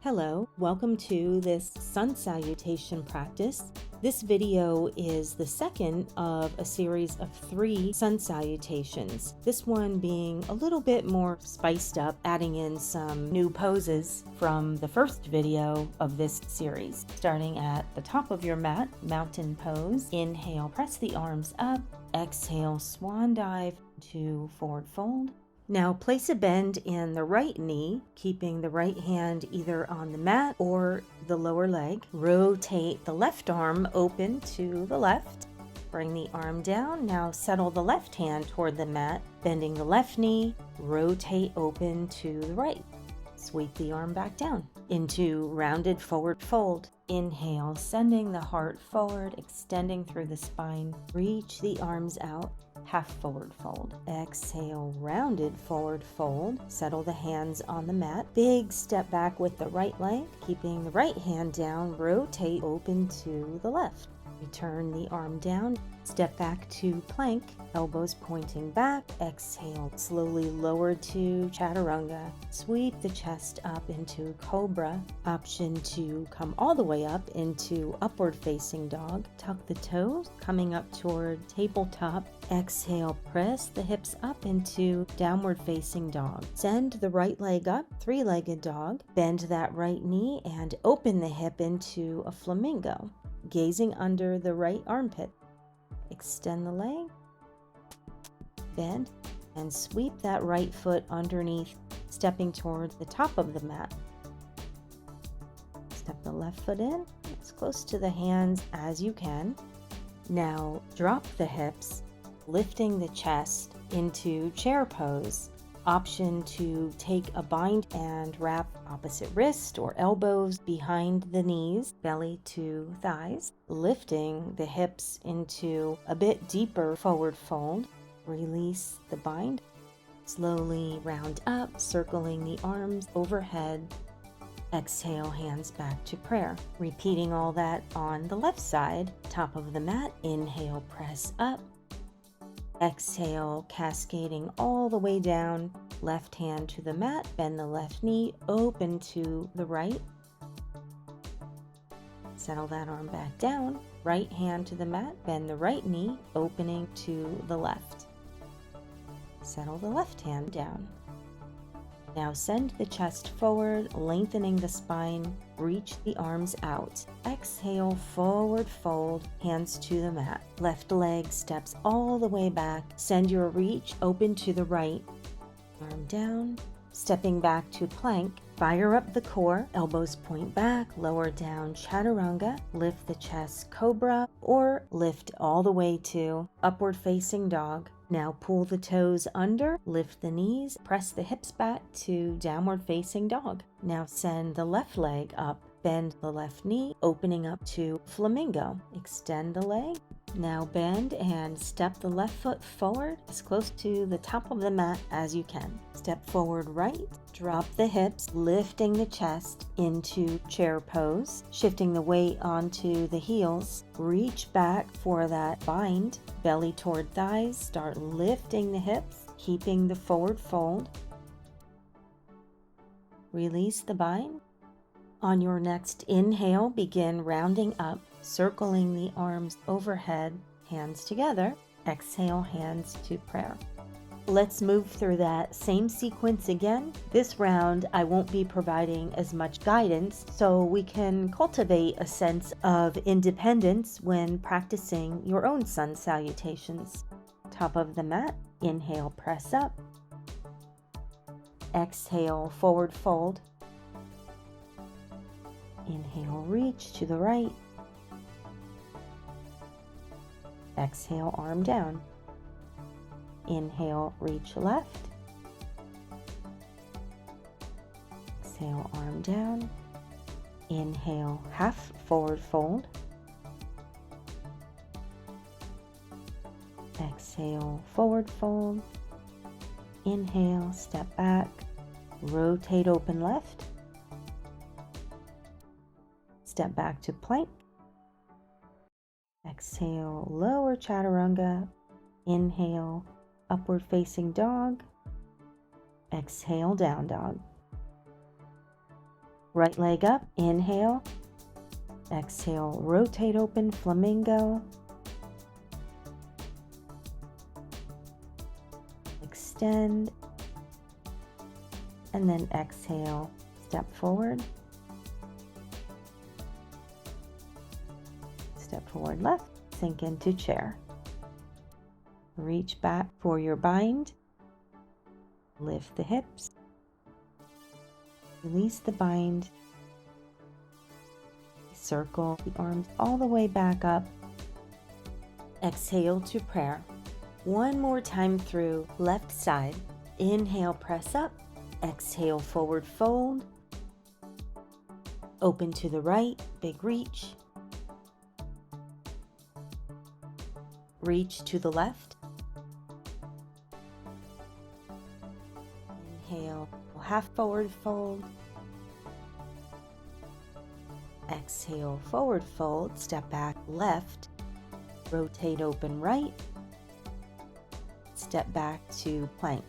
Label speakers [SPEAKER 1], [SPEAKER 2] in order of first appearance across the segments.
[SPEAKER 1] Hello, welcome to this sun salutation practice. This video is the second of a series of 3 sun salutations. This one being a little bit more spiced up, adding in some new poses from the first video of this series. Starting at the top of your mat, mountain pose. Inhale, press the arms up. Exhale, swan dive to forward fold. Now place a bend in the right knee, keeping the right hand either on the mat or the lower leg. Rotate the left arm open to the left. Bring the arm down. Now settle the left hand toward the mat, bending the left knee. Rotate open to the right. Sweep the arm back down into rounded forward fold. Inhale, sending the heart forward, extending through the spine. Reach the arms out. Half forward fold. Exhale, rounded forward fold. Settle the hands on the mat. Big step back with the right leg, keeping the right hand down. Rotate open to the left. Return the arm down. Step back to plank, elbows pointing back. Exhale, slowly lower to chaturanga. Sweep the chest up into cobra. Option to come all the way up into upward facing dog. Tuck the toes, coming up toward tabletop. Exhale, press the hips up into downward facing dog. Send the right leg up, 3-legged dog. Bend that right knee and open the hip into a flamingo, gazing under the right armpit. Extend the leg, bend, and sweep that right foot underneath, stepping towards the top of the mat. Step the left foot in, as close to the hands as you can. Now drop the hips, lifting the chest into chair pose. Option to take a bind and wrap opposite wrist or elbows behind the knees, belly to thighs, lifting the hips into a bit deeper forward fold. Release the bind. Slowly round up, circling the arms overhead. Exhale, hands back to prayer. Repeating all that on the left side, top of the mat. Inhale, press up. Exhale, cascading all the way down. Left hand to the mat, bend the left knee, open to the right. Settle that arm back down. Right hand to the mat, bend the right knee, opening to the left. Settle the left hand down. Now send the chest forward, lengthening the spine. Reach the arms out. Exhale, forward fold, hands to the mat. Left leg steps all the way back. Send your reach open to the right. Arm down. Stepping back to plank. Fire up the core. Elbows point back. Lower down chaturanga. Lift the chest cobra or lift all the way to upward facing dog. Now pull the toes under, lift the knees, press the hips back to downward facing dog. Now send the left leg up, bend the left knee, opening up to flamingo. Extend the leg. Now bend and step the left foot forward as close to the top of the mat as you can. Step forward right, drop the hips, lifting the chest into chair pose, shifting the weight onto the heels. Reach back for that bind, belly toward thighs. Start lifting the hips, keeping the forward fold. Release the bind. On your next inhale, begin rounding up, circling the arms overhead, hands together. Exhale, hands to prayer. Let's move through that same sequence again. This round, I won't be providing as much guidance, so we can cultivate a sense of independence when practicing your own sun salutations. Top of the mat, inhale, press up. Exhale, forward fold. Inhale, reach to the right. Exhale, arm down. Inhale, reach left. Exhale, arm down. Inhale, half forward fold. Exhale, forward fold. Inhale, step back. Rotate open left. Step back to plank. Exhale, lower chaturanga. Inhale, upward facing dog. Exhale, down dog. Right leg up, inhale. Exhale, rotate open, flamingo. Extend. And then exhale, step forward. Step forward left, sink into chair. Reach back for your bind. Lift the hips. Release the bind. Circle the arms all the way back up. Exhale to prayer. One more time through left side. Inhale, press up. Exhale, forward fold. Open to the right, big reach. Reach to the left. Inhale, half forward fold. Exhale, forward fold, step back left. Rotate open right. Step back to plank.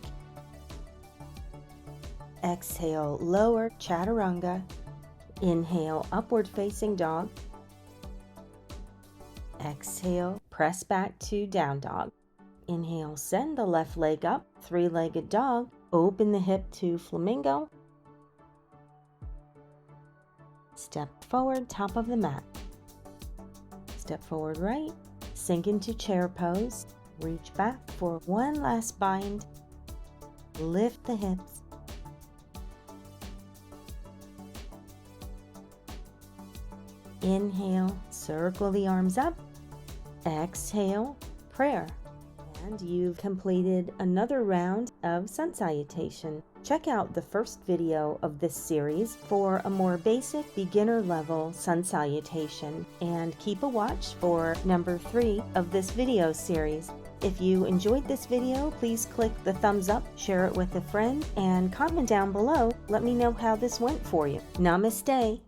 [SPEAKER 1] Exhale, lower chaturanga. Inhale, upward facing dog. Exhale, press back to down dog. Inhale, send the left leg up, three-legged dog. Open the hip to flamingo. Step forward, top of the mat. Step forward right, sink into chair pose. Reach back for one last bind. Lift the hips. Inhale, circle the arms up. Exhale, prayer. And you've completed another round of sun salutation. Check out the first video of this series for a more basic beginner level sun salutation, and keep a watch for number 3 of this video series. If you enjoyed this video, please click the thumbs up, share it with a friend, and comment down below. Let me know how this went for you. Namaste.